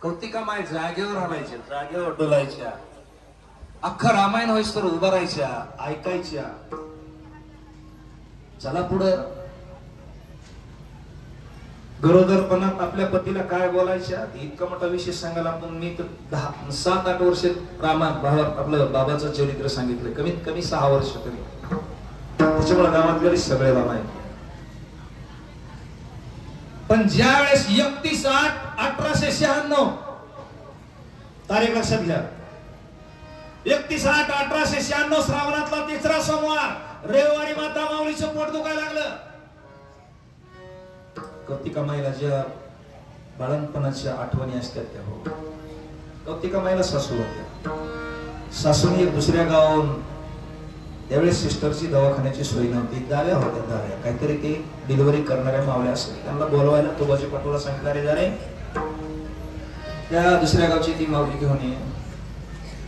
कौतिका माय जागेवर आणायच्या, जागेवर डोलायच्या, अख्खा रामायण व्हायच तर उभा राहायच्या, ऐकायच्या. चला पुढं. गरोदरपणात आपल्या पतीला काय बोलायच्या, इतका मोठा विषय सांगायला आपण मी तर 7-8 वर्ष आपलं बाबाचं चरित्र सांगितलं, कमीत कमी 6 वर्ष तरी. त्याच्यामुळे गावात गेले सगळे रामायण. पण ज्या वेळेस 31/8/1896 तारीख लक्षात घ्या, 31/8/1896 श्रावणातला 3रा सोमवार रविवारी माता माऊलीचं पोट दुखायला लागलं. कौतिका माईला ज्या बाळणपणाच्या आठवणी असतात त्या हो. कौतिका माईला सासू होत्या. सासूने एक दुसऱ्या गावाहून, त्यावेळेस सिस्टरची दवाखान्याची सोय नव्हती, दाव्या होत्या, दाव्या काहीतरी ते डिलिव्हरी करणाऱ्या मावल्या असेल, त्यांना बोलवायला तुबाजी पाटोला सांगितलं, जा रे त्या दुसऱ्या गावची ती माऊली घेऊन ये.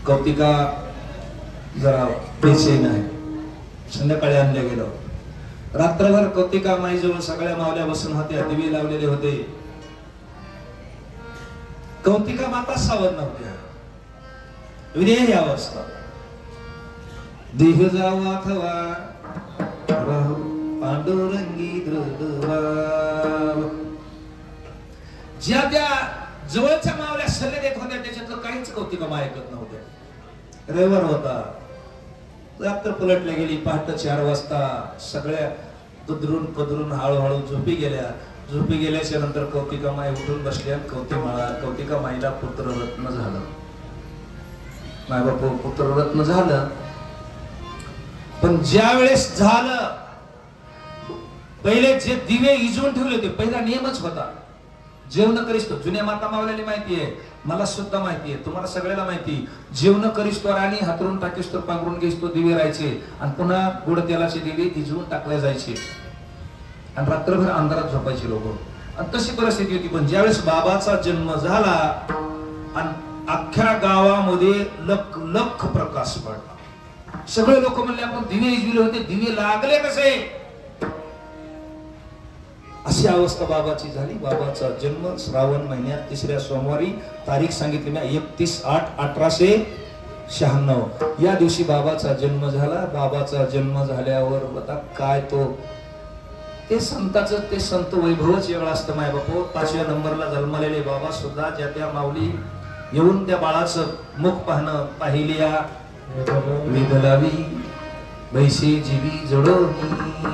कौतिका जरा बेचैन आहे. संध्याकाळी आणले गेलो. रात्रभर कौतिका माईजवळ सगळ्या मावल्या बसून होत्या, दिवे लावलेले होते. कौतिका माता सावध नव्हत्या. विनय अवस्था देह जावा अथवा राहू पांडुरंगी दृढवा. ज्या त्या जवळच्या मावल्या सल्ले देत होत्या त्याच्यातलं काहीच कौतिका माई ऐकत नव्हत्या. रविवार होता, रात्र पलटल्या गेली. पहाटे 4 वाजता सगळ्या कुदरून पदरून हळूहळू झोपी गेल्या. झोपी गेल्याच्या नंतर कौतिका माई उठून बसल्या. कौतिका माईला पुत्ररत्न झालं. मायबाप पुत्ररत्न झालं. पण ज्या वेळेस झालं, पहिले जे दिवे इजवून ठेवले होते, पहिला नियमच होता, जेवण करिस्तो. जुन्या माता मावल्याला माहितीये, मला सुद्धा माहितीये, तुम्हाला सगळ्याला माहिती, जेवण करिस्तो आणि हातरून टाकिस्तो, पांघरून घेस्तो, दिवे राहायचे आणि पुन्हा गोड तेलाचे दिवे इजवून टाकले जायचे आणि रात्रभर अंधारात झोपायचे लोक. आणि तशी परिस्थिती होती. पण ज्यावेळेस बाबाचा जन्म झाला आणि अख्ख्या गावामध्ये लख लख प्रकाश पडला. सगळे लोक म्हणले आपण दिवे इजविले होते, दिवे लागले कसे, अशी अवस्था बाबाची झाली. बाबाचा जन्म श्रावण महिन्यात 3ऱ्या सोमवारी, तारीख सांगितली मी 31/8/1896 या दिवशी बाबाचा जन्म झाला. बाबाचा जन्म झाल्यावर आता काय तो ते संताचं ते संत वैभवच वेगळं असतं. माय बापू 5व्या नंबरला जन्मलेले बाबा सुद्धा ज्या त्या माऊली येऊन त्या बाळाचं मुख पाहणं पाहिलिया विदलावी बैसे जीवी जोडवणी.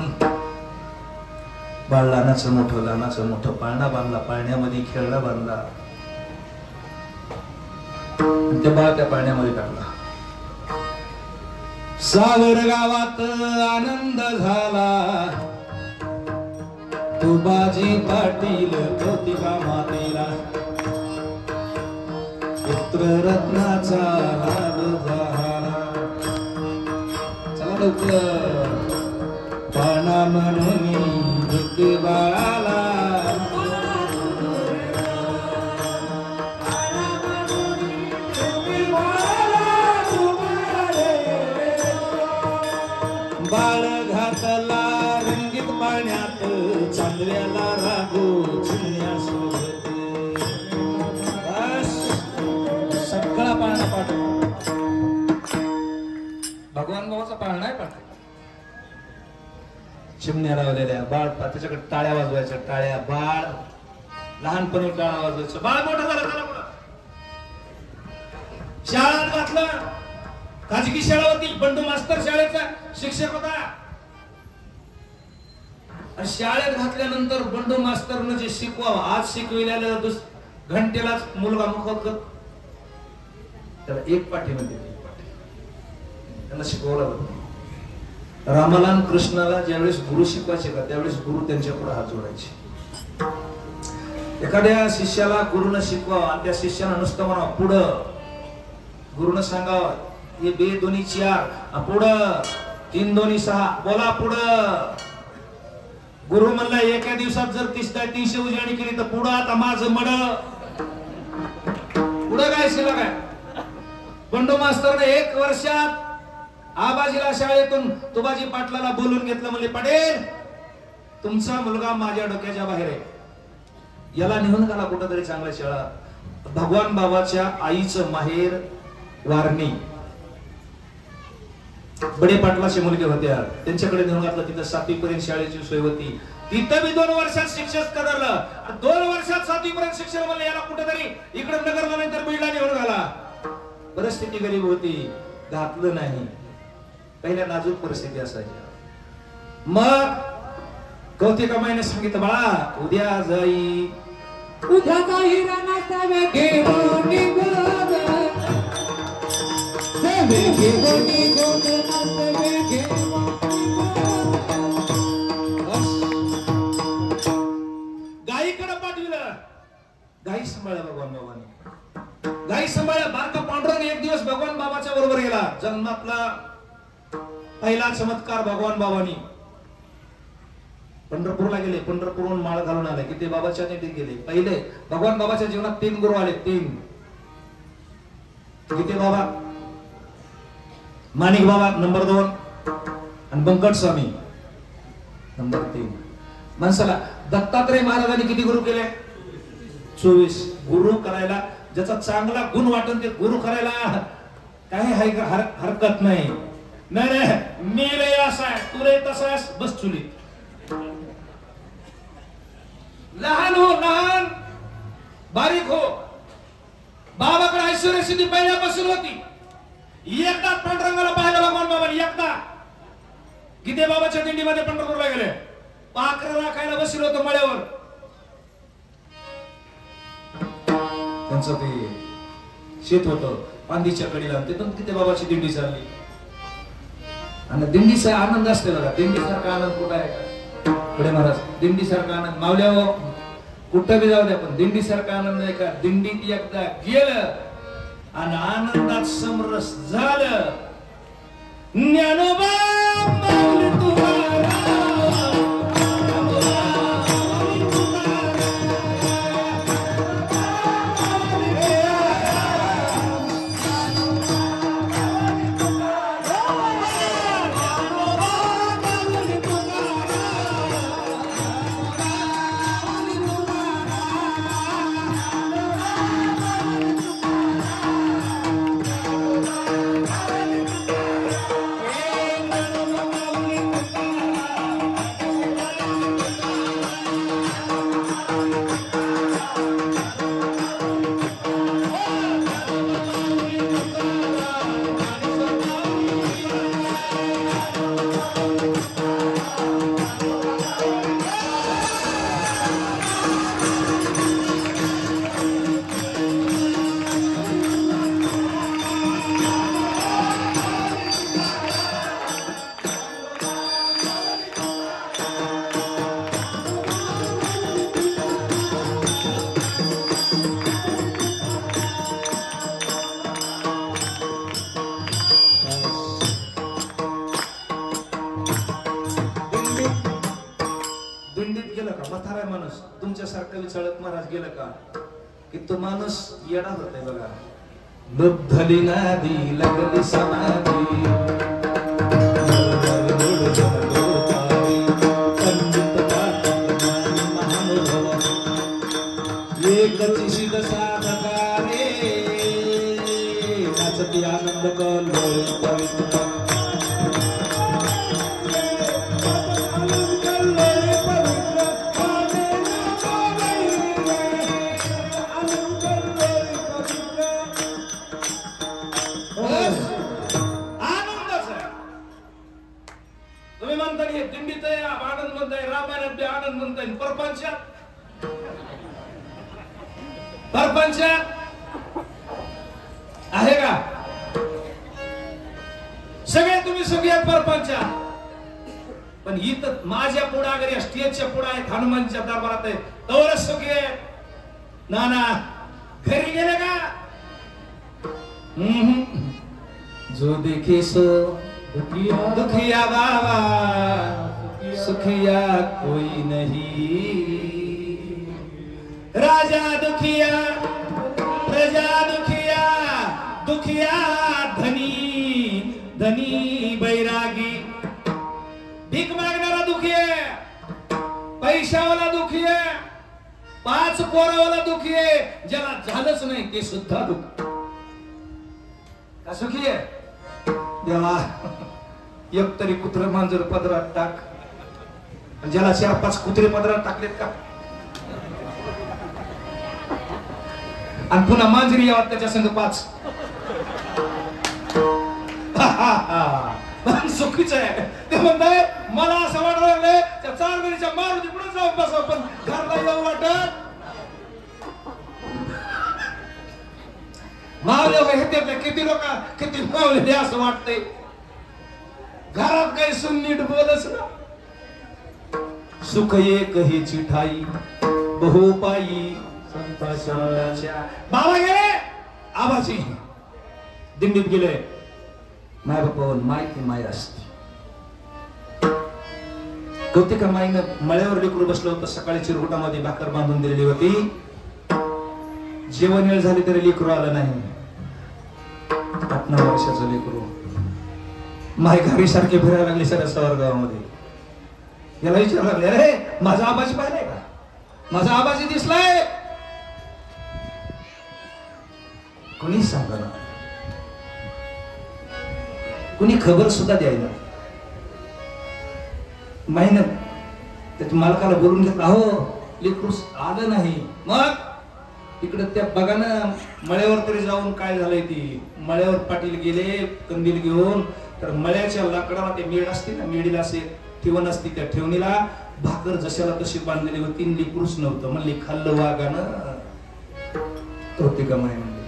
बाळ लहानाचं मोठं पाळणा बांधला, पाळण्यामध्ये खेळणा बांधला, ते बाळ त्या पाळण्यामध्ये टाकला. सावर गावात आनंद झाला, तुबाजी पाटील कौतिका मातेला पुत्र रत्नाचा लाभ झाला. चला लवकर पाळणा म्हणून बाळाला बाळ घातला रंगीत पाण्यात, चांदऱ्याला रागो चिमण्यासोबत. बस सगळा पाळणा पाठ, भगवान बाबाचा पाळणा आहे पाठ. चिमण्या लावलेल्या, बाळ त्याच्याकडे टाळ्या वाजवायच्या, टाळ्या. बाळ लहानपणी टाळ्या वाजवायचं, बाळ मोठं झालं त्याला पुढं शाळेत घातलं. खाजगी शाळा होती, बंडू मास्तर शाळेचा शिक्षक होता. शाळेत घातल्यानंतर बंडू मास्तरनं जे शिकवावं, आज शिकविलेलं घंटेलाच मुलगा मुखत त्याला एक पाठी म्हणजे त्यांना शिकवलं होतं. रामाला आणि कृष्णाला ज्यावेळेस गुरु शिकवायचे का, त्यावेळेस गुरु त्यांच्या पुढे हात जोडायचे. एखाद्या शिष्याला गुरुनं शिकवावं आणि त्या शिष्याला नुसतं म्हणा पुढं, गुरुनं सांगावं हे 2 2 4 पुढं, 3 2 6 बोला पुढं. गुरु म्हणला एका दिवसात जर 300 उजळणी केली तर पुढं आता माझं मड पुढं काय शिला काय. बंडू मास्तरने 1 वर्षात आबाजीला शाळेतून तुबाजी पाटलाला बोलून घेतलं. म्हणजे पटेल तुमचा मुलगा माझ्या डोक्याच्या बाहेर आहे, याला नेऊन घाला कुठंतरी चांगल्या शाळा. भगवान बाबाच्या आईचं माहेर वारणी, बडे पाटलाचे मुलगे होत्या, त्यांच्याकडे नेऊन घातलं. तिथं 7वी पर्यंत शाळेची सोय होती. तिथं मी 2 वर्षात शिक्षक करलं. 2 वर्षात 7वी पर्यंत शिक्षण म्हणलं याला कुठेतरी इकडे नगरला नाही तर बीडला नेऊन घाला. परिस्थिती गरीब होती, घातलं नाही. पहिल्या नाजूक परिस्थिती असायची. मग कौतिकामाईने सांगितलं बाळा उद्या जाई, उद्या काही रानाचा घेऊन निघाला, घेऊन गायीकडे पाठविलं. गाई सांभाळल्या भगवान बाबांनी, गाई सांभाळल्या. बारका पांडुरंग एक दिवस भगवान बाबाच्या बरोबर गेला. जन्मातला पहिला चमत्कार भगवान बाबांनी. पंढरपूरला गेले, पंढरपूरहून माळ घालून आले की ते बाबाच्या नेटीत गेले. पहिले भगवान बाबाच्या जीवनात 3 गुरु आले. 3 किती बाबा? माणिक बाबा नंबर 2 आणि बंकट स्वामी नंबर 3. माणसाला दत्तात्रय महाराजांनी किती गुरु केले? 24. गुरु करायला ज्याचा चांगला गुण वाटून ते गुरु करायला काही हरकत नाही. नाही मी लय असा आहे, तू लय तसा आहेस, बस चुली. लहान हो, लहान बारीक हो. बाबाकडे ऐश्वर्य सिद्धी पहिल्यापासून होती. एकदा पांडुरंगाला पाहिलं भगवान बाबांनी, एकदा गीते बाबाच्या दिंडीमध्ये पंढरपूरला गेले. पाखरं राखायला बसलो होतो मळ्यावर. त्यांचं ते शेत होतं पांदीच्या कडीला, तिथून गीते बाबाची दिंडी चालली. आणि दिंडीचा आनंद असते बघा. दिंडीसारखा आनंद कुठं आहे का? पुढे महाराज दिंडीसारखा आनंद मावल्या हो कुठं बी जाऊ द्या, पण दिंडीसारखा आनंद आहे का? दिंडीत एकदा गेलं आणि आनंदात समरस झालं. ज्ञानोबा माऊली तुकाराम, वासवी चढत महाराज गेलं का की तो माणूस येडा होतोय बघा. लुब्धली नदी लागली समाधी एकची सिद्ध साधकारे नाचती आनंद कल्लोळ पवित्र परपंच आहे का? सगळे तुम्ही सगळे परपंच, पण इथं माझ्या पुढाघरी स्टेजच्या पुढे आहेत, हनुमानच्या दरबारात आहे तवरच सगळे. नाना घरी गेले का? जो देखे सो दुखिया बाबा सुखिया कोई नहीं. राजा दुखिया प्रजा दुखिया दुखिया धनी धनी बैरागी. भीक मागणारा दुखी आहे, पैशावाला दुखी आहे, 5 कोरावाला दुखी आहे, ज्याला झालंच नाही ते सुद्धा दुःख. का सुखी आहे? देवा एक तरी कुत्र मांजर पदरात टाक. ज्याला 4-5 कुत्रे पदरात टाकलेत का? आणि पुन्हा मांजरी यावं त्याच्या संग 5. चुकीचं आहे ते म्हणताय. मला असं वाटलं लागलंय त्या 4 महिन्याच्या मारुती पुढे जाऊन बसावं, पण घरला येऊ वाटत. मावले हे किती लोक किती मावले ते असं वाटतंय. घरात काही सुन नीट बोलच ना. सुख एक ही चिठाई बहुपाई संताच्या. बाबा गेले, आबाजी दिंडीत गेले. माय बापावर माहिती माय असते. कौतिका माईनं मळ्यावर लेकरू बसलं होतं. सकाळी चिरगुटामध्ये भाकर बांधून दिलेली होती. जेवण वेळ झाली तरी लेकरू आलं नाही. 8-9 वर्षाचं लेकरू. माय घरी सारखे फिरायला लागले सर सवार गावामध्ये. याला विचारायला लागले, अरे माझा आबाजी पाहिलाय का? माझा आबाजी दिसलाय? कोणी सांगणार, कुणी खबर सुद्धा द्यायला. मेहनत त्याच्या मालकाला बोलून घेतला, हो लेकरू आलं नाही. मग इकडे त्या बघानं मळ्यावर तरी जाऊन काय झालंय. ती मळ्यावर पाटील गेले कंदील घेऊन, तर मळ्याच्या लाकडाला ते मेड असते ना, मेडीला असे ठेवण असते, त्या ठेवणीला भाकर जशाला तशी बांधलेली होती. लेकरूच नव्हतं. म्हणले खाल्लं वागानं. होते का माय म्हणले.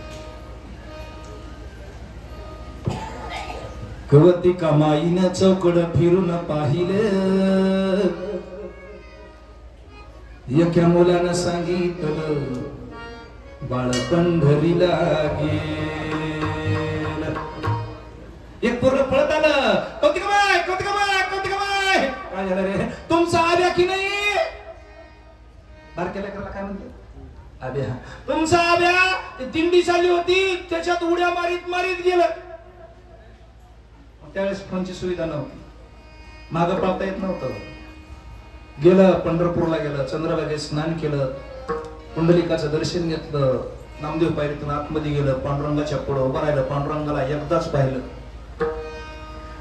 कवती कमाईन चौकड फिरून पाहिलं. एका मुलानं सांगितलं बाळ पंढरीला गेलं. एक पोरं पळत आलं, कौतिकबाई कौतिकबाई कौतिकबाई. काय झालं रे? तुमचा आब्या की नाही? बारक्या लेकराला काय म्हणते? आब्या. तुमचा आब्या दिंडी चालली होती, त्याच्यात उड्या मारीत मारीत गेलं. त्यावेळेस फोनची सुविधा नव्हती, मागं पावता येत नव्हतं. गेलं पंढरपूरला गेलं, चंद्रभागेत स्नान केलं, पुंडलिकाचं दर्शन घेतलं, नामदेव पायरीतून आतमध्ये गेलं, पांडुरंगाच्या पुढे उभं राहिलं, पांडुरंगाला एकदाच पाहिलं.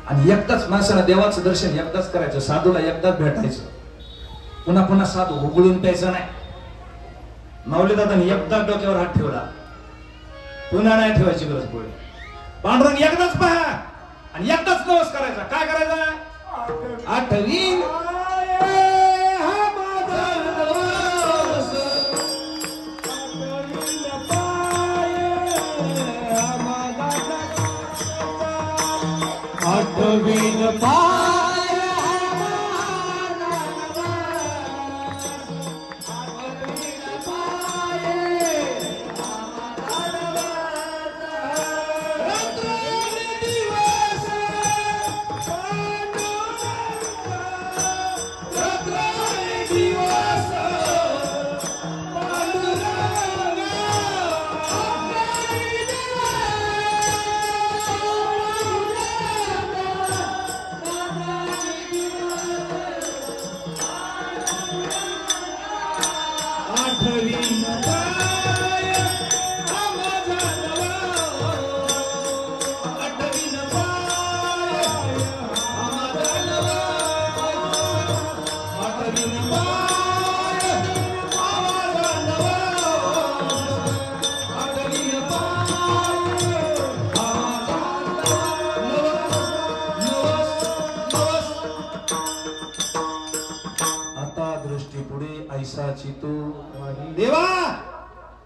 आणि एकदाच माणसाला देवाचं दर्शन एकदाच करायचं, साधूला एकदाच भेटायचं, पुन्हा पुन्हा साधू उघडून प्यायचं नाही. माऊली दादांनी एकदाच डोक्यावर हात ठेवला, पुन्हा नाही ठेवायची गरज पडली. पांडुरंग एकदाच पहा आणि एकदाच नवस करायचा. काय करायचा? आठवी आठवीन पाय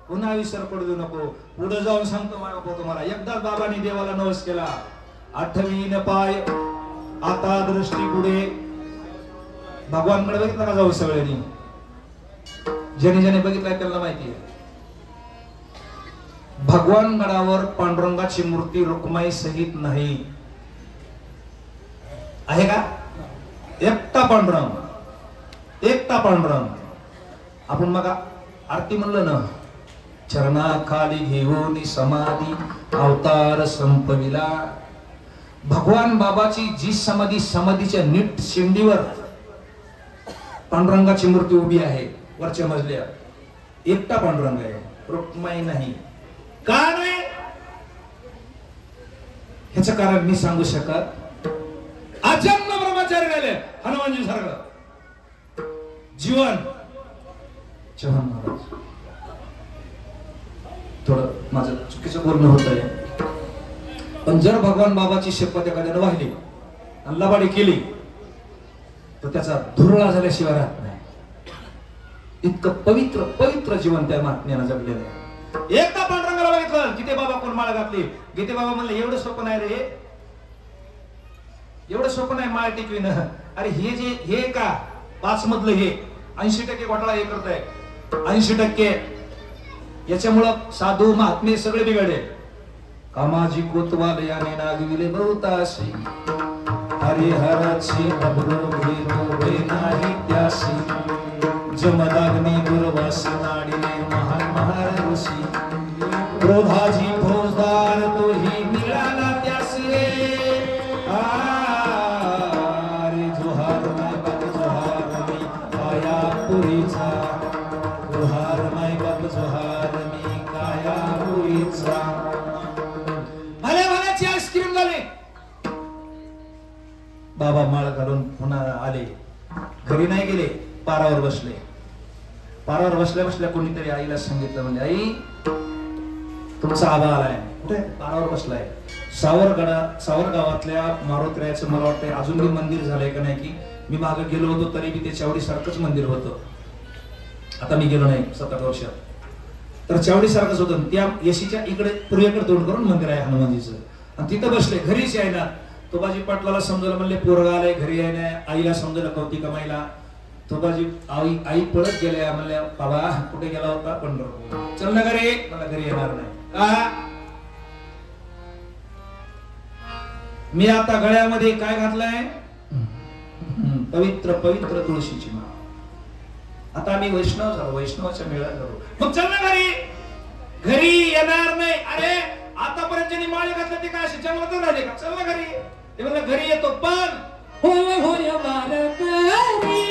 पुन्हा विसर पडू देऊ नको. पुढे जाऊन सांगतो बाबा तुम्हाला, एकदा बाबांनी देवाला नवस केला, आठवीन पाय आता दृष्टी पुढे. भगवानकडे बघितलं का जाऊ सगळ्यांनी? ज्याने ज्याने बघितलंय त्याला माहिती आहे. भगवान गडावर पांडुरंगाची मूर्ती रुक्माई सहित नाही आहे का? एकटा पांडुरंग, एकटा पांडुरंग. आपण मग आरती म्हणलं ना, चरणाखाली घेऊन समाधी अवतार संपविला. भगवान बाबाची जी समाधी, समाधीच्या नीट शेंडीवर पांडुरंगाची मूर्ती उभी आहे वरच्या मजल्यावर. एकटा पांडुरंग आहे, रुक्माई नाही. का नाही? ह्याचं कारण मी सांगू शकत. अजन्म ब्रह्मचारी राहिले हनुमानजी सारखं जीवन. चव्हाण महाराज, थोडं माझं चुकीचं बोलणं होत आहे, पण जर भगवान बाबाची शपथ एखाद्यानं वाहिली आणि लबाडी केली तर त्याचा धुरळा झाल्याशिवाय राहत नाही. इतकं पवित्र पवित्र जीवन त्या महात्म्यानं जगलेलं आहे. एकदा पांडुरंगाला बघितलं, गीते बाबा कोण माळ घातली. गीते बाबा म्हणले, एवढं सोपं नाही रे, एवढं सोपं नाही माळ टिकविन. अरे हे जे हे का 5 मधलं हे 80% घोटाळा हे करत आहे. 80% याच्यामुळं साधू महात्मे सगळे बिघडले. कामाजी कोतवाल याने नागविले बहुताशी, हरिहराची अब्रो भेटो नाही त्याशी. जमदाग्नी दुर्वास नाडिले महान महार ऋषी. क्रोधाजी फौजदार तोही मिळाला त्यासी. अरे जुहार माय बाप जुहार मी काया पुरीचा. जुहार माय बाप जुहार मी काया पुरीचा. भल्या भल्याची आईस्क्रीम झाली. बाबा माळ घालून पुन्हा आले, घरी नाही गेले, पारावर बसले. पारावर बसल्या बसल्या कोणीतरी आईला सांगितलं, म्हणजे आई तुमचा आबा आलाय. कुठे? पारावर बसलाय. सावर गावातल्या मारुतीरायाचं मला वाटतंय अजूनही मंदिर झालंय का नाही, की मी मागे गेलो होतो तरी बी ते चावडी सारखंच मंदिर होतं. आता मी गेलो नाही 7-8 वर्षात, तर चावडी सारखंच होतं. त्या येशीच्या इकडे पूर्वेकडे तोंड करून मंदिर आहे हनुमानजीचं. आणि तिथं बसले, घरीच आहे ना. तोबाजी पाटलाला समजलं, म्हणले पोरगा आलाय घरी आहे ना. आईला समजलं कौतिक माईला. तोबाजी आई पळत गेल्या, म्हणल्या बाबा कुठे गेला होता? पंढरपूर. चल ना घरी. मला घरी येणार नाही का? मी आता गळ्यामध्ये काय घातलंय? पवित्र पवित्र तुळशीची माळ. आता आम्ही वैष्णव झालो, वैष्णवाच्या मेळ्यात झालो. मग चल ना घरी. घरी येणार नाही. अरे आतापर्यंत ज्यांनी माळ घातलं ते काय असे जंगलातच राहिले का? चल ना घरी. ते म्हणलं घरी येतो, पण होय होय वारकरी.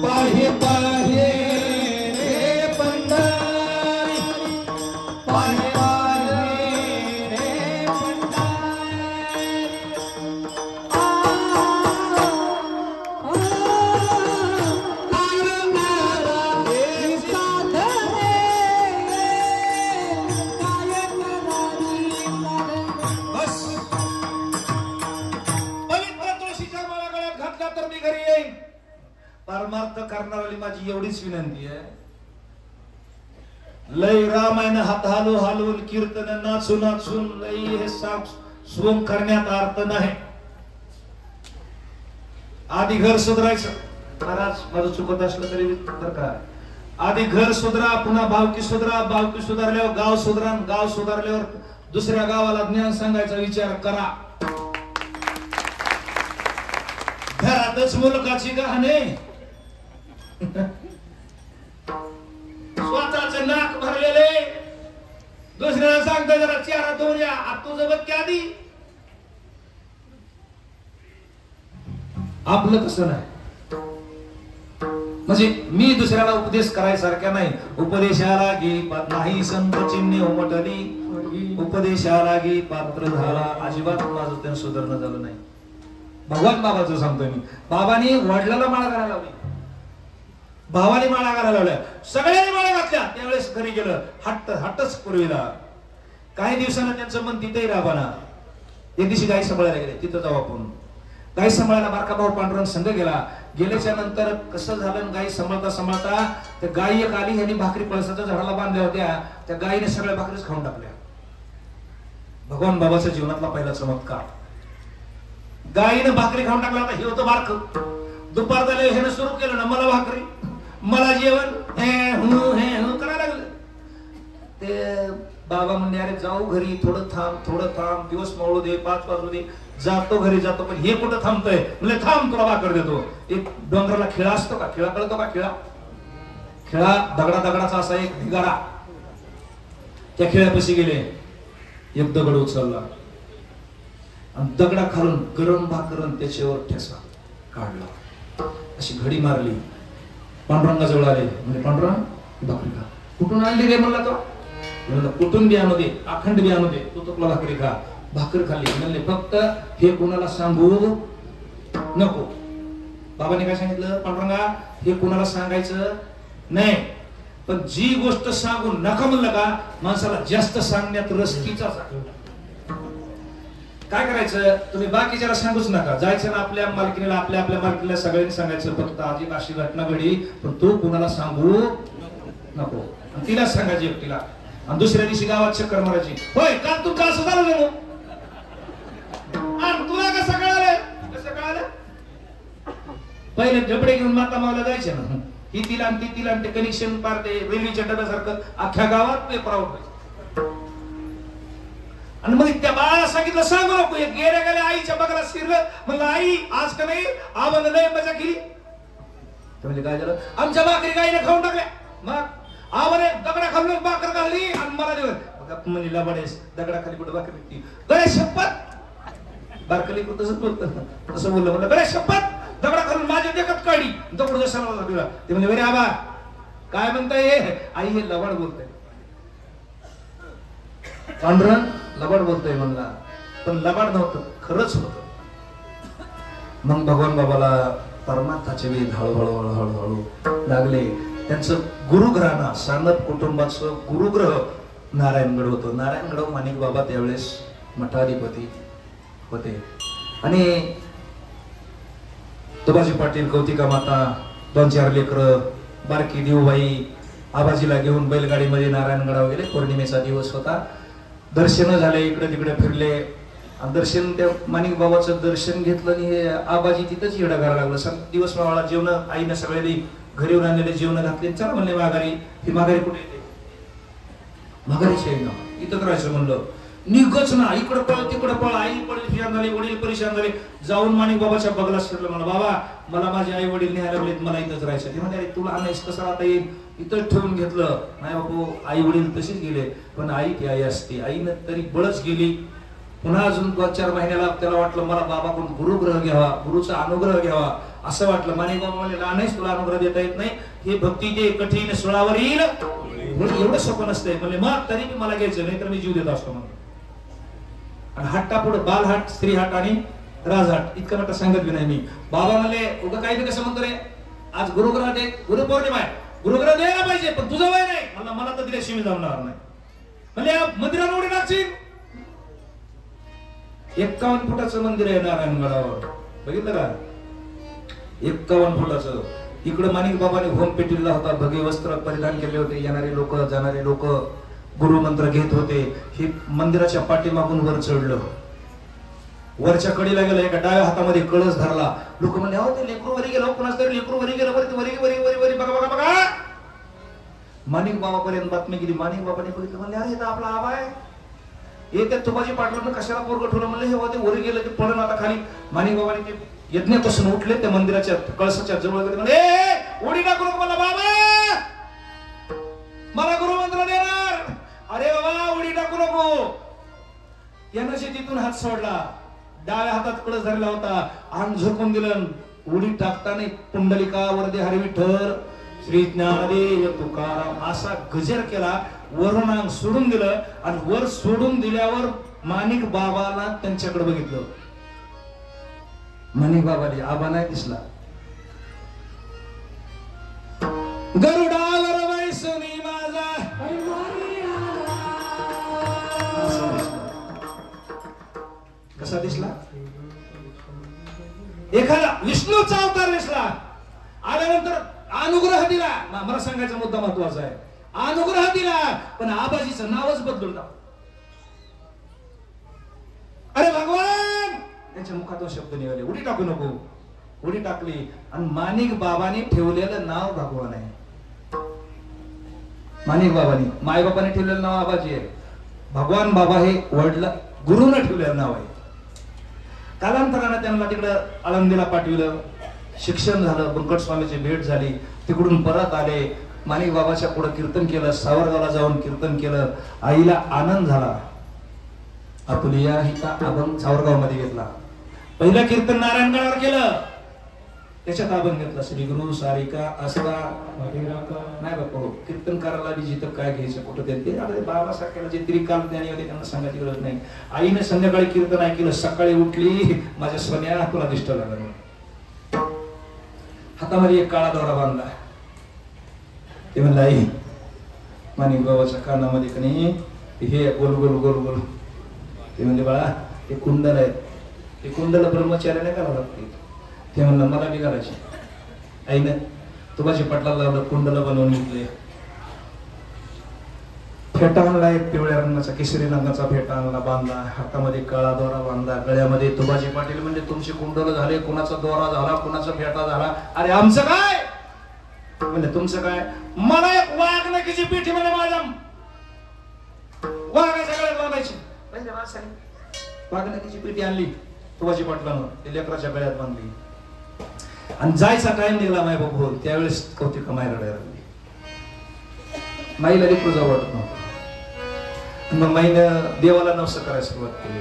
पाहे पाहे रे पंढरी, पाहे पाहे रे पंढरी. परमार्थ करणारी माझी एवढीच विनंती आहे. लय रामायण हात हलवून कीर्तन नाचू नाचून लय हे सोंग करण्यात अर्थ नाही. आधी घर सुधारायचं. महाराज माझं चुकत असलं तरी बरं का, आधी घर सुधरा, पुन्हा भावकी सुधरा. भावकी सुधारल्यावर गाव सुधरा. गाव सुधारल्यावर दुसऱ्या गावाला ज्ञान सांगायचा विचार करा. घरातच मुलकाची कहाणी. स्वतःच नाक भरलेले, दुसऱ्याला सांगता जरा चेहरा धुवून या. तुझं बघ की आधी. आपलं तसं नाही. म्हणजे मी दुसऱ्याला उपदेश करायसारख्या नाही. उपदेशाला गे नाही संत चिन्ह उमटली, उपदेशाला गे पात्र झाला. अजिबात माझं त्यांना सुधारणं झालं नाही. भगवान बाबाचं सांगतोय मी. बाबांनी वडिलाला माळ घालायला लावली. भावाने माळा घालायला लावल्या, सगळ्यांनी माळा घातल्या. त्यावेळेस घरी गेलं, हट्टच पुरविला. काही दिवसानं त्यांचं मन तिथेही राबाना. एक दिवशी गाई सांभाळायला गेले, तिथं जाऊ आपण. गाई सांभाळायला बारका भाऊ पांडुरंग संघ गेला. गेल्याच्या नंतर कसं झालं, गाई सांभाळता त्या गाई एक आली, ह्यांनी भाकरी पळसाच्या झाडाला बांधल्या होत्या, त्या गाईने सगळ्या भाकरीच खाऊन टाकल्या. भगवान बाबाच्या जीवनातला पहिला चमत्कार. गाईनं भाकरी खाऊन टाकला. हे होतं बारक. दुपार झाले, ह्यानं सुरू केलं ना, मला भाकरी मला जेवण, हे हू करायला लागलं. ते बाबा म्हणले, अरे जाऊ घरी, थोडं थांब, दिवस मावळू दे, 5 वाजू दे, जातो घरी जातो. पण हे कुठं थांबतोय? म्हणजे थांब, तुला भाकर देतो. एक डोंगराला खिळा असतो का, खिळा कळतो का? खिळा दगडाचा असा एक ढिगारा. त्या खिळ्यापाशी गेले, एक दगड उचलला आणि दगडा खालून गरम भाकर त्याच्यावर ठेसा काढला. अशी घडी मारली. पांडुरंगाजवळ आले, म्हणजे पांडुरंग भाकरी खा. कुठून आणली रे म्हणला तो? कुठून बी आणू दे, अखंड बी आणू दे, तू तुला भाकरी खा. भाकर खाल्ली. म्हणले फक्त हे कुणाला सांगू नको. बाबांनी काय सांगितलं? पांडुरंगा, हे कुणाला सांगायचं नाही, पण जी गोष्ट सांगू नका म्हणलं का, माणसाला जास्त सांगण्यात रस तिचाच आहे. काय करायचं? तुम्ही बाकीच्याला सांगूच नका. जायचं ना आपल्या मालकीला, आपल्या मालकीला सगळ्यांनी सांगायचं, फक्त आजी अशी घटना घडली, पण तू कुणाला सांगू नको. तिला सांगायची एकटीला. आणि दुसऱ्या दिवशी गावात चक्कर मारायची. होय, काल तुमचं असं झालं नाही, तुला कसं कळालं? पहिले डबडे घेऊन माता मावला जायचे ना, ही तिला आणि ती तिला, ते कनेक्शन पार ते रेल्वेच्या डब्यासारखं अख्ख्या गावात पेपर आउट. आणि मग त्या बाळाला सांगितलं, सांगू नको. गेल्या आईच्या बघायला शिरलं. म्हणलं, आई आज का नाही आम्हाला लय मजा केली. म्हणजे काय झालं? आमच्या भाकरी गाईने खाऊन टाकल्या. मग आम्हाला दगडा खालून भाकर घालली आणि मला दिवस म्हणजे लबाडेस दगडा खाली कुठं भाकर निघती. गणेश शपथ, बारकली तसंच बोलतं, तसं बोललं. म्हणलं, गणेश शपथ, दगडा खालून माझी देखत काढली. दगड जसा ते म्हणजे, बरे आबा काय म्हणताय? आई हे लबाड बोलतय. पांडुरंग लबाड बोलतोय म्हणला, पण लबाड नव्हतं, खरंच होतं. मग भगवान बाबाला परमार्थाचे वेध हळूहळू लागले. त्यांचं गुरुग्रहाना, सानप कुटुंबाचं गुरुग्रह नारायणगड होतं. नारायणगड माणिक बाबा त्यावेळेस मठाधिपती होते. आणि तुबाजी पाटील, कौतिका माता, 2-4 लेकरं, बारकी देऊबाई आबाजीला घेऊन बैलगाडीमध्ये नारायणगडावर गेले. पौर्णिमेचा दिवस होता. दर्शन झाले, इकडे तिकडे फिरले. दर्शन, त्या माणिक बाबाचं दर्शन घेतलं आणि हे आबाजी तिथंच येडा करायला लागलं. दिवस मावळा. जेवण आईनं सगळ्यांनी घरी येऊन आणलेले जेवण घातले. चला म्हणले माघारी. ही माघारी कुठे येते? माघारीची आहे ना, इथं करायचं म्हणलं. निघच ना, इकडं पळ तिकडं पळ. आई परेशान झाली, वडील परेशान झाले. जाऊन माणिक बाबाच्या बगला शिरलं. म्हणलं, बाबा मला माझे आई वडील न्यायला लागलेत, मला इथंच राहायचं. ते म्हणजे, तुला आणायच कसं आता येईल? इथंच ठेवून घेतलं. नाही बाबू, आई वडील तशीच गेले, पण आई ती आई असते. आईनं तरी बळच गेली. पुन्हा अजून 2-4 महिन्याला त्याला वाटलं, मला बाबाकडून गुरुग्रह घ्यावा, गुरुचा अनुग्रह घ्यावा असं वाटलं. माणिक बाबा म्हणले, नाहीच, तुला अनुग्रह देता येत नाही. हे भक्ती जे कठीण सुळावर येईल, एवढं सोपं नसतंय. म्हणजे मग तरी मला घ्यायचं नाही, तर मी जीव देत असतो म्हणून. आणि हट्टा पुढे बालहाट, स्त्रीहाट आणि राजहाट इतकं मोठं सांगत बी नाही मी. बाबा म्हणले, उगा काही कसं म्हणतो रे, आज गुरुग्रह दे, गुरुपौर्णिमा आहे, गुरुग्रह द्यायला पाहिजे, पण तुझं वय नाही. मला तर दिल्याशिवाय जमणार नाही. म्हणजे मंदिराला उडी टाकशील. 51 फुटाचं मंदिर आहे नारायणगडावर, बघितलं का? 51 फुटाचं. इकडं माणिक बाबाने होम पेटविला होता. भगवे वस्त्र परिधान केले होते. येणारे लोक जाणारे लोक गुरुमंत्र घेत होते. हे मंदिराच्या पाठीमागून वर चढलं. वरच्या कडीला गेलं, एका डाव्या हातामध्ये कळस धरला. लोक म्हणले, अहो ते लेकरू वरी गेलो, कोणाच तरी लेकरू वरी गेलं, वरी बघा बघा. माणिक बाबापर्यंत बातमी गेली. माणिक बाबाने बघितलं, म्हणले, अरे हे तर आपला आबा आहे. येत्या तुपाजी पाटलांना कशाला पोरगं ठेवलं? म्हणले, हे ते वरी गेलं, ते पडून आता खाली. माणिक बाबाने ते यज्ञापासून उठले, त्या मंदिराच्या कळसाच्या जवळ गेले. म्हणले, उडी टाकू नको मला बाबा, मला गुरुमंत्र देणार. अरे बाबा, उडी टाकू नको. यानं तिथून हात सोडला. डाव्या हातात कळस धरला होता. अंग झोकून दिलं. उडी टाकताना पुंडलिका वरदे हरी विठ्ठल श्री ज्ञानदेव तुकाराम असा गजर केला. वरून अंग सोडून दिलं. आणि वर सोडून दिल्यावर माणिक बाबाला त्यांच्याकडे बघितलं. माणिक बाबाने आबा नाही दिसला. गरुडावर बैसुनी माझा कसा दिसला? एखादा विष्णूचा अवतार दिसला. आल्यानंतर अनुग्रह दिला. मला सांगायचा मुद्दा महत्वाचा आहे. अनुग्रह दिला पण आबाजीचं नावच बदलून टाकलं. अरे भगवान, त्यांच्या मुखातून शब्द निघाले, उडी टाकू नको. उडी टाकली आणि माणिक बाबांनी ठेवलेलं नाव भगवान आहे. माणिक बाबांनी, माय बाबांनी ठेवलेलं नाव आबाजी आहे. भगवान बाबा हे वडला गुरुनं ठेवलेलं नाव आहे. कालांतरानं त्यांना तिकडं आळंदीला पाठविलं. शिक्षण झालं, बंकट स्वामीची भेट झाली. तिकडून परत आले. माणिक बाबाच्या पुढे कीर्तन केलं. सावरगावला जाऊन कीर्तन केलं. आईला आनंद झाला. आपुलिया हिता अभंग सावरगाव मध्ये घेतला. पहिलं कीर्तन नारायणगडावर केलं. त्याच्यात अभंग घेतला. श्री गुरु सारिका असला नाही बापा. कीर्तन करायला बी जिथं काय घ्यायचं कुठं ते अरे बाबा सारख्याला जे त्रिकाल ज्ञानी होते त्यांना सांगायची गरज नाही. आईने संध्याकाळी कीर्तन ऐकलं. सकाळी उठली, माझ्या सोन्या तुला दिष्ट लागला. हातामध्ये एक काळा दोरा बांधला. ते म्हणलं आई, माणिक बाबाच्या कानामध्ये कणी हे गोल गोल गोल गोल. ते म्हणजे बाळा हे कुंडल आहे. ते कुंडल ब्रह्मचार्याने करावं लागते. ते म्हणलं मला बी करायचे. आईनं तुपाची पटलाला लावलं, कुंडल बनवून घेतले. फेटा आणला, एक पिवळ्या रंगाचा केशरी रंगाचा फेटा आणला, बांधला. हातामध्ये काळा दोरा बांधला. गळ्यामध्ये तुपाची पाटील म्हणजे तुमचे कुंडल झाले, कुणाचा दोरा झाला, कुणाचा फेटा झाला. अरे आमचं काय म्हणजे तुमचं काय? मला एक वाघनखीची पिठी म्हणजे माझ्या वाघाच्या गळ्यात बांधायची. वाघनखीची पिठी आणली तुपाची पाटलानं, ते लेकराच्या गळ्यात बांधली. आणि जायचा टाइम निघाला माय बाबू. त्यावेळेस कौतिक माय रडायला लागली. माईला लेकरू जाऊ वाटत नव्हतं. मग माईनं देवाला नवस करायला सुरुवात केली.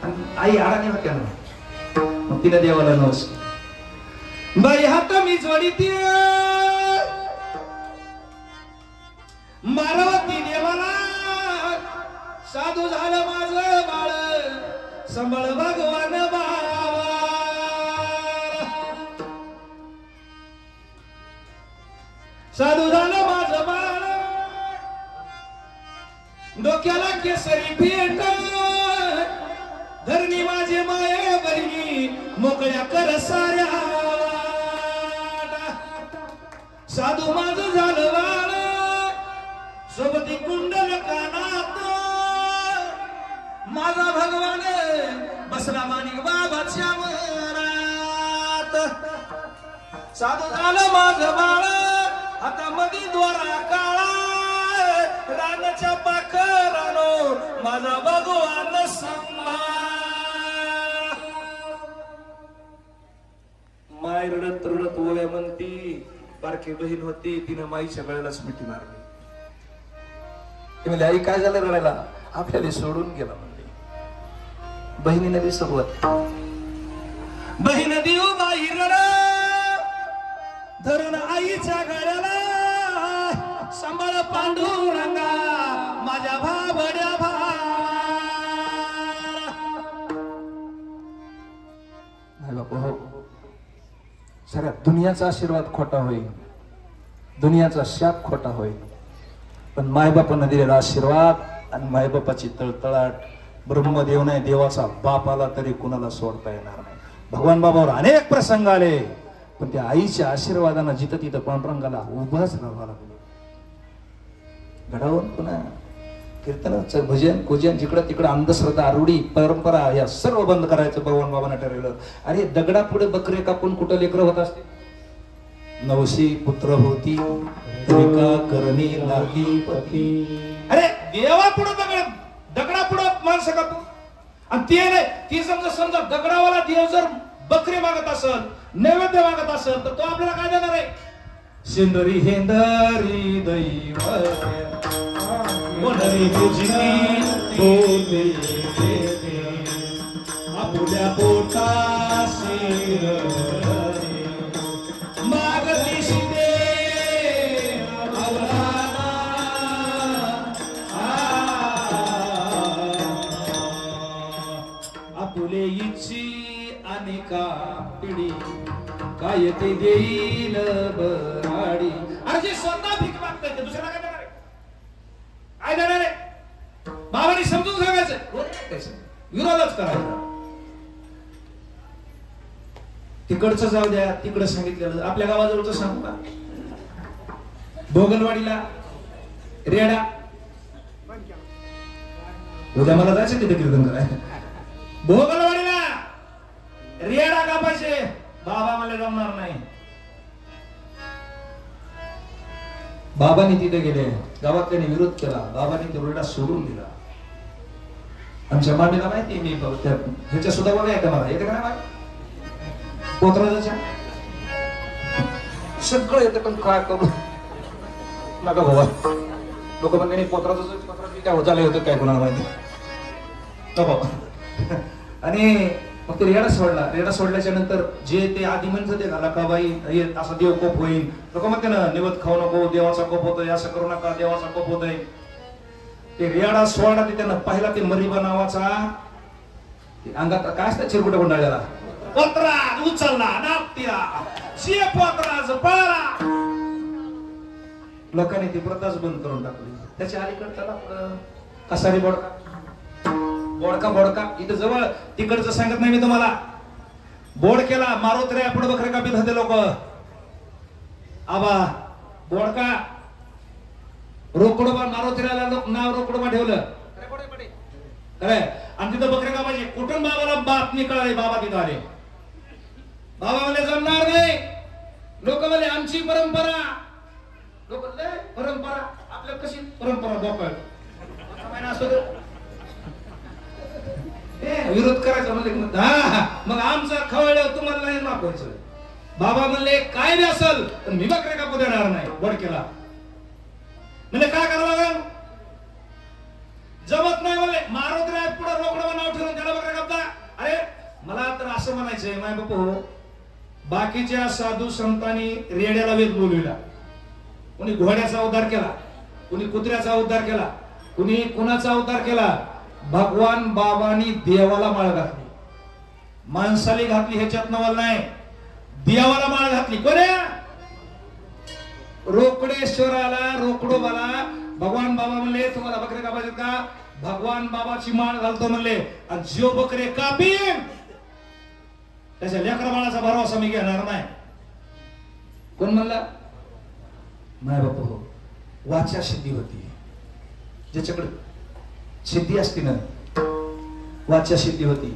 आणि आई आडाणी होत्या ना, मग तिने देवाला नवस केली. बाई हात मी जोडीती मारवती देवाला, साधू झालं माझं बाळ, संभाळ भगवान बाबा. साधू झालं माझं बाळ, डोक्याला केसरी फेट, धरणी माझे माये बहिणी, मोकळ्या कर साऱ्या. साधू माझं झालं बाळ, सोबती कुंडल कानात, माझा भगवान बसला माणिक बाबाच्या मनात. साधू झालं माझं बाळ, हातामध्ये दोरा काळा, रानाच्या पाखरानो माझा भगवान सांभाळ. माय रडत रडत ओव्या म्हणती. बारकी बहीण होती, तिने माईच्या गळ्यालाच मिठी मारली. ती म्हणली आई काय झालं रडायला? आपल्याला सोडून गेला म्हणली. बहिणीने बी सुरुवात. बहीण देऊ बाई रड धरण आईच्या गळ्याला, सांभाळ पांडुरंगा माझ्या भाबड्या भावा. हो, सगळ्या दुनियाचा आशीर्वाद खोटा होईल, दुनियाचा शाप खोटा होईल, पण मायबापानं दिलेला आशीर्वाद आणि मायबापाची तळतळाट. ब्रह्मदेव नाही, देवाचा बाप आला तरी कुणाला सोडता येणार नाही. भगवान बाबावर अनेक प्रसंग आले, पण त्या आईच्या आशीर्वादानं जिथं तिथं पांडुरंगाला उभाच राहावं लागलं. घडावून पुन्हा कीर्तनाचं भजन पूजन जिकडं तिकडं अंधश्रद्धा रूढी परंपरा या सर्व बंद करायचं भगवान बाबांना ठरवलं. अरे दगडा पुढे बकरे कापून कुठं लेकरं होत असते? नवशी पुत्र होती एका करणी लागी पती. अरे देवा पुढे दगडा पुढे माणसं कापू, आणि ते नाही ती समजा दगडावाला देव जर बकरी मागत असेल, नैवेद्य मागत असेल, तर तो आपल्याला काय देणार आहे? सिंदरी हेंदरी दैव वनरी तुझी बोले आपुल्या पोटाशी मागती शिदे अवलाना आपुले इच्छी अनेका पिढी काय ते देईल बराडी. अरे जे स्वतः भीक मागतोय ते दुसऱ्याला काय देणार आहे? काय देणार आहे? बाबांनी समजून सांगायचं, विरोधच करायचा. तिकडचं जाऊ द्या, तिकडं सांगितलेलं. आपल्या गावाजवळचं सांगू का? भोगलवाडीला रेडा, उद्या मला जायचं तिथे कीर्तन करायला. भोगलवाडीला रेडा कापायचे, बाबा मला जमणार नाही. बाबांनी तिथे गेले, गावातल्याने विरोध केला, बाबांनी तो रेडा सोडून दिला. आमच्या मामीला माहिती, मी ह्याच्या सुद्धा बघा येतं मला, येते का नाही? पोत्राच्या सगळं येतं, पण काय करू नका बाबा. लोक म्हणते पोत्राचं काय झालं होतं काय कोणाला माहिती बाबा. आणि मग ते रेडा सोडला. रेडा सोडल्याच्या नंतर जे ते आधी म्हणत ते घाला का बाई असा देव कोप होईल, लोक म्हणते ना निवत खाऊ नको, देवाचा कोप होतोय, असं करू नका, देवाचा कोप होतोय. ते रेडा सोडला ते त्यांना पाहिला, ते मरीबा नावाचा अंगात काय असतं चिरकुट गुंडाळलेला पत्रा उचलला, नापतिला शिय पत्राच पळाला. लोकांनी ती प्रथाच बंद करून टाकली. त्याच्या अलीकडे त्याला कसारी बोडका बोडका बोडका इथं जवळ, तिकडचं सांगत नाही मी तुम्हाला. बोडकेला मारोत्र्या पुढे बकरे कापीत होते लोक. आबा बोडका रोकडोबा, मारोत्र्याला लोक नाव रोकडोबा ठेवलं. अरे आणि तिथं बकरे कापायचे. कुठून बाबाला बातमी कळाली, बाबा तिथं आले. बाबा मला जमणार नाही. लोक म्हणले आमची परंपरा. लोक परंपरा आपल्या कशी परंपरा बोकळ विरोध करायचा म्हणजे मग आमचं खवळलं तुम्हाला नाही मागवायचं. बाबा म्हणले काय बी असल पण मी बकरे कापू देणार नाही. बोडकेला म्हणजे काय करावं लागेल, जमत नाही म्हणले. मारोत्र्या पुढे रोकडं नाव ठेवून त्याला बकरे कापता. अरे मला तर असं म्हणायचंय माय बापू, बाकीच्या साधू संतांनी रेड्याला वेद बोलविला, कुणी घोड्याचा उद्धार केला, कुणी कुत्र्याचा उद्धार केला, कुणी कुणाचा उद्धार केला. भगवान बाबांनी देवाला माळ घातली, माणसाली घातली ह्याच्यात नवल नाही, देवाला माळ घातली. कोण्या रोकडेश्वराला रोकडोबाला भगवान बाबा म्हणले तुम्हाला बकरे कापायचे का? भगवान बाबाची माळ घालतो म्हणले. आणि जो बकरे कापीन त्याच्या लेकरा बाळाचा भरवसा मी घेणार नाही. कोण म्हणला? माय बाप हो. वाचा सिद्धी होती, ज्याच्याकडे सिद्धी असती ना, वाचा सिद्धी होती.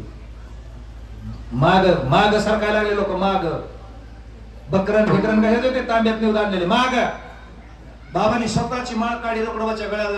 माग माग सारखायला लागले लोक. माग बकरन भिकरन काय होते तांब्यात निवड आणलेले. माग बाबांनी स्वतःची माळ काढी रोकडोबाच्या गळ्याला